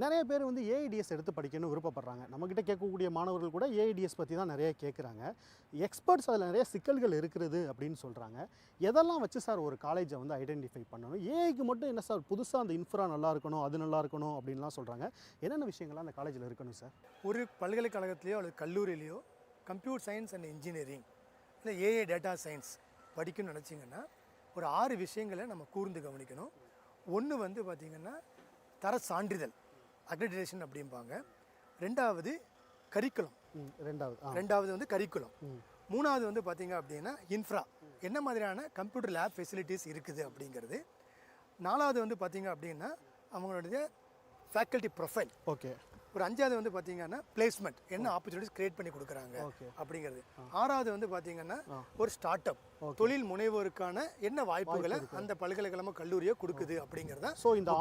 நிறைய பேர் வந்து ஏஐடிஎஸ் எடுத்து படிக்கணும்னு விருப்பப்படுறாங்க. நம்மக்கிட்ட கேட்கக்கூடிய மாணவர்கள் கூட ஏஐடிஎஸ் பற்றி தான் நிறைய கேட்குறாங்க. எக்ஸ்பர்ட்ஸ் அதில் நிறைய சிக்கல்கள் இருக்கிறது அப்படின்னு சொல்கிறாங்க. எதெல்லாம் வச்சு சார் ஒரு காலேஜை வந்து ஐடென்டிஃபை பண்ணணும்? ஏஐக்கு மட்டும் என்ன சார் புதுசாக அந்த இன்ஃப்ரா நல்லா இருக்கணும், அது நல்லா இருக்கணும் அப்படின்லாம் சொல்கிறாங்க. என்னென்ன விஷயங்கள்லாம் அந்த காலேஜில் இருக்கணும் சார்? ஒரு பல்கலைக்கழகத்திலையோ அல்லது கல்லூரியிலையோ கம்ப்யூட்டர் சயின்ஸ் அண்ட் இன்ஜினியரிங் இல்லை ஏஐ டேட்டா சயின்ஸ் படிக்கணும்னு நினச்சிங்கன்னா ஒரு 6 விஷயங்களை நம்ம கூர்ந்து கவனிக்கணும். ஒன்று வந்து பார்த்திங்கன்னா தர சான்றிதழ், அக்ரெடிடேஷன் அப்படிம்பாங்க. ரெண்டாவது கரிக்குலம், ரெண்டாவது வந்து கரிக்குலம். மூணாவது வந்து பார்த்திங்க அப்படின்னா இன்ஃப்ரா, என்ன மாதிரியான கம்ப்யூட்டர் லேப் ஃபெசிலிட்டிஸ் இருக்குது அப்படிங்கிறது. நாலாவது வந்து பார்த்திங்க அப்படின்னா அவங்களுடைய ஃபேக்கல்ட்டி ப்ரொஃபைல். ஓகே. ஒரு 5வது வந்து பார்த்தீங்கன்னா பிளேஸ்மெண்ட், என்ன ஆப்பர்ச்சுனிட்டிஸ் கிரியேட் பண்ணி கொடுக்குறாங்க அப்படிங்கிறது. 6வது வந்து பார்த்தீங்கன்னா ஒரு ஸ்டார்ட் அப், தொழில் முனைவோருக்கான என்ன வாய்ப்புகளை அந்த பல்கலைக்கழகம் கல்லூரியோ கொடுக்குது அப்படிங்கிறத. ஸோ இந்த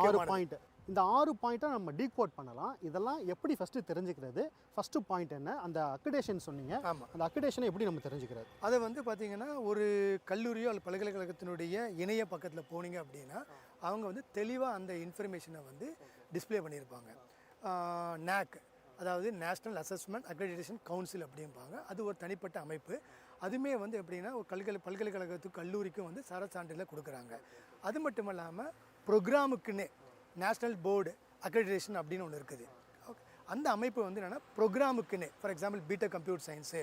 6 பாயிண்ட்டை நம்ம டீகோட் பண்ணலாம். இதெல்லாம் எப்படி ஃபஸ்ட்டு தெரிஞ்சுக்கிறது? ஃபஸ்ட்டு பாயிண்ட் என்ன? அந்த அக்ரிடேஷன் சொன்னீங்க. ஆமாம், அந்த அக்ரிடேஷனை எப்படி நம்ம தெரிஞ்சுக்கிறது? அதை வந்து பார்த்தீங்கன்னா ஒரு கல்லூரியோ அல்லது பல்கலைக்கழகத்தினுடைய இணைய பக்கத்தில் போனீங்க அப்படின்னா அவங்க வந்து தெளிவாக அந்த இன்ஃபர்மேஷனை வந்து டிஸ்பிளே பண்ணியிருப்பாங்க. NAAC, அதாவது நேஷ்னல் அசஸ்மெண்ட் அக்ரெடிடேஷன் கவுன்சில் அப்படிம்பாங்க. அது ஒரு தனிப்பட்ட அமைப்பு. அதுவுமே வந்து எப்படின்னா ஒரு பல்கலைக்கழகத்துக்கு கல்லூரிக்கும் வந்து சர சான்றிதழ் கொடுக்குறாங்க. அது மட்டும் இல்லாமல் ப்ரோக்ராமுக்குன்னே நேஷ்னல் போர்டு அக்ரெடிடேஷன் அப்படின்னு ஒன்று இருக்குது. ஓகே, அந்த அமைப்பு வந்து என்னென்னா ப்ரோக்ராமுக்குன்னே, for example BTech computer science,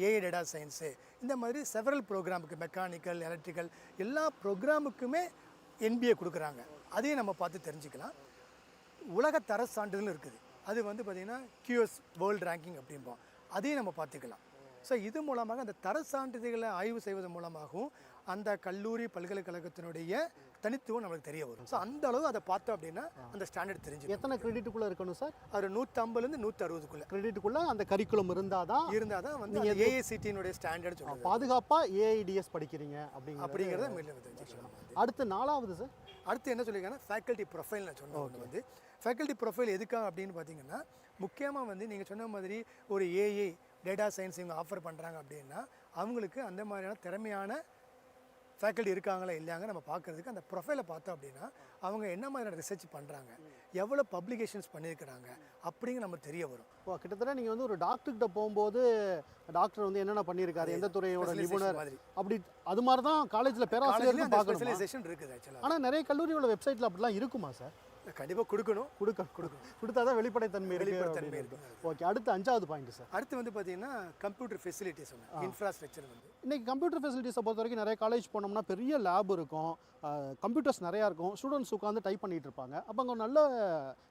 AI data science, இந்த மாதிரி செவரல் ப்ரோக்ராமுக்கு மெக்கானிக்கல், எலக்ட்ரிக்கல் எல்லா ப்ரோக்ராமுக்குமே NBA கொடுக்குறாங்க. அதையும் நம்ம பார்த்து தெரிஞ்சுக்கலாம். உலக தர சான்றிதழ் இருக்குது. அது வந்து பார்த்திங்கன்னா QS வேர்ல்டு ரேங்கிங் அப்படிம்போம். அதையும் நம்ம பார்த்துக்கலாம். ஸோ இது மூலமாக அந்த தர சான்றிதழ்களை ஆய்வு செய்வதன் மூலமாகவும் அந்த கல்லூரி பல்கலைக்கழகத்தினுடைய தனித்துவம் நம்மளுக்கு தெரிய வரும். ஸோ அந்த அளவு அதை பார்த்தோம் அப்படின்னா அந்த ஸ்டாண்டர்ட் தெரிஞ்சு. எத்தனை கிரெடிட்டுக்குள்ளே இருக்கணும் சார்? அது 150லேருந்து 160க்குள்ளே கிரெடிட்டுக்குள்ளே அந்த கரிக்குலம் இருந்தால் தான் வந்து ஏஐசிடியினுடைய ஸ்டாண்டர்ட் சொல்லுவாங்க. பாதுகாப்பாக ஏஐடிஎஸ் படிக்கிறீங்க அப்படிங்கிறத மேலும் தெரிஞ்சுக்கலாம். அடுத்து 4வது சார், அடுத்து என்ன சொல்லியிருக்காங்கன்னா ஃபேக்கல்ட்டி ப்ரொஃபைல்னு சொன்னோம். வந்து ஃபேக்கல்ட்டி ப்ரொஃபைல் எதுக்காக அப்படின்னு பார்த்தீங்கன்னா முக்கியமாக வந்து நீங்கள் சொன்ன மாதிரி ஒரு ஏஐ டேட்டா சயின்ஸ் இவங்க ஆஃபர் பண்ணுறாங்க அப்படின்னா அவங்களுக்கு அந்த மாதிரியான திறமையான ஃபேக்கல்ட்டி இருக்காங்களா இல்லையாங்க நம்ம பார்க்குறதுக்கு அந்த ப்ரொஃபைலை பார்த்தோம் அப்படின்னா அவங்க என்ன மாதிரியான ரிசர்ச் பண்ணுறாங்க, எவ்வளோ பப்ளிகேஷன்ஸ் பண்ணியிருக்கிறாங்க அப்படிங்கிற நம்ம தெரிய வரும். கிட்டத்தட்ட நீங்கள் வந்து ஒரு டாக்டர்கிட்ட போகும்போது டாக்டர் வந்து என்னென்ன பண்ணியிருக்காரு, எந்த துறையோட நிபுணர் அப்படி அது மாதிரி தான் காலேஜில் பேராசிரியர் ஸ்பெஷலைசேஷன் இருக்குது ஆக்சுவலாக. ஆனால் நிறைய கல்லூரியோட வெப்சைட்டில் அப்படிலாம் இருக்குமா சார்? கண்டிப்பாக கொடுத்தா தான் வெளிப்படைத்தன்மை இருக்கு. ஓகே, அடுத்து 5வது பாயிண்ட் சார். அடுத்து வந்து பார்த்தீங்கன்னா கம்ப்யூட்டர் ஃபெசிலிட்டிஸ், இன்ஃப்ராஸ்ட்ரக்சர். வந்து இன்றைக்கி கம்ப்யூட்டர் ஃபெசிலிட்டிஸை பொறுத்த வரைக்கும் நிறைய காலேஜ் போனோம்னா பெரிய லேப் இருக்கும், கம்ப்யூட்டர்ஸ் நிறையா இருக்கும், ஸ்டூடெண்ட்ஸ் உட்காந்து டைப் பண்ணிகிட்டு இருப்பாங்க. அப்போ அங்கே நல்ல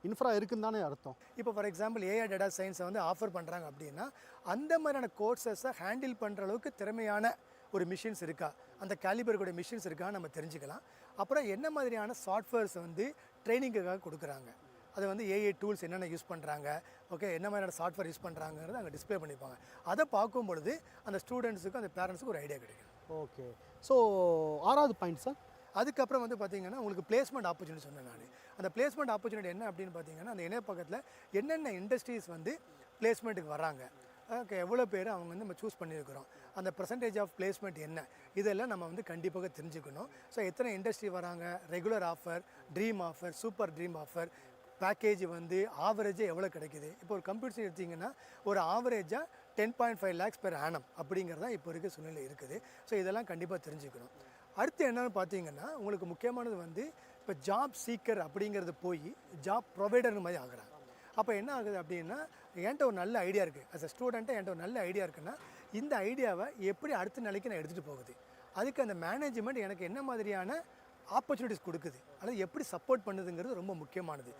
இன்ஃப்ரா இருக்குன்னு தானே அர்த்தம். இப்போ ஃபார் எக்ஸாம்பிள் ஏஐ டேட்டா சயின்ஸை வந்து ஆஃபர் பண்ணுறாங்க அப்படின்னா அந்த மாதிரியான கோர்சஸை ஹேண்டில் பண்ணுற அளவுக்கு திறமையான ஒரு மிஷின்ஸ் இருக்கா, அந்த கேலிபருடைய மிஷின்ஸ் இருக்கான்னு நம்ம தெரிஞ்சுக்கலாம். அப்புறம் என்ன மாதிரியான சாஃப்ட்வேர்ஸ் வந்து ட்ரைனிங்குக்காக கொடுக்குறாங்க, அதை வந்து ஏஐ டூல்ஸ் என்னென்ன யூஸ் பண்ணுறாங்க, ஓகே, என்ன மாதிரியான சாஃப்ட்வேர் யூஸ் பண்ணுறாங்கிறது அங்கே டிஸ்பிளே பண்ணிப்பாங்க. அதை பார்க்கும் பொழுது அந்த ஸ்டூடெண்ட்ஸுக்கும் அந்த பேரண்ட்ஸுக்கும் ஒரு ஐடியா கிடைக்கும். ஓகே, ஸோ 6வது பாயிண்ட் சார். அதுக்கப்புறம் வந்து பார்த்திங்கன்னா உங்களுக்கு பிளேஸ்மெண்ட் ஆப்பர்ச்சுனிட்டி சொன்னேன் நான். அந்த பிளேஸ்மெண்ட் ஆப்பர்ச்சுனிட்டி என்ன அப்படின்னு பார்த்தீங்கன்னா அந்த இணைய பக்கத்தில் என்னென்ன இண்டஸ்ட்ரீஸ் வந்து பிளேஸ்மெண்ட்டுக்கு வராங்க, ஓகே, எவ்வளோ பேர் அவங்க வந்து நம்ம சூஸ் பண்ணியிருக்கிறோம், அந்த பர்சன்டேஜ் ஆஃப் பிளேஸ்மெண்ட் என்ன, இதெல்லாம் நம்ம வந்து கண்டிப்பாக தெரிஞ்சுக்கணும். ஸோ எத்தனை இண்டஸ்ட்ரி வராங்க, regular offer, dream offer, super dream offer, package வந்து ஆவரேஜாக எவ்வளோ கிடைக்குது. இப்போ ஒரு கம்ப்யூட்டர் எடுத்திங்கன்னா ஒரு ஆவரேஜாக 10.5 lakhs per annum அப்படிங்கிறது தான் இப்போ இருக்க சூழ்நிலை இருக்குது. ஸோ இதெல்லாம் கண்டிப்பாக தெரிஞ்சுக்கணும். அடுத்து என்னென்னு பார்த்தீங்கன்னா உங்களுக்கு முக்கியமானது வந்து இப்போ ஜாப் சீக்கர் அப்படிங்கிறது போய் ஜாப் ப்ரொவைடர் மாதிரி ஆகுறாங்க. அப்போ என்ன ஆகுது அப்படின்னா என்கிட்ட ஒரு நல்ல ஐடியா இருக்குது, அஸ் அ ஸ்டூடெண்ட்டை என்கிட்ட ஒரு நல்ல ஐடியா இருக்குன்னா இந்த ஐடியாவை எப்படி அடுத்த நிலைக்கு நான் எடுத்துகிட்டு போகுது, அதுக்கு அந்த மேனேஜ்மெண்ட் எனக்கு என்ன மாதிரியான ஆப்பர்ச்சுனிட்டிஸ் கொடுக்குது அல்லது எப்படி சப்போர்ட் பண்ணுதுங்கிறது ரொம்ப முக்கியமானது.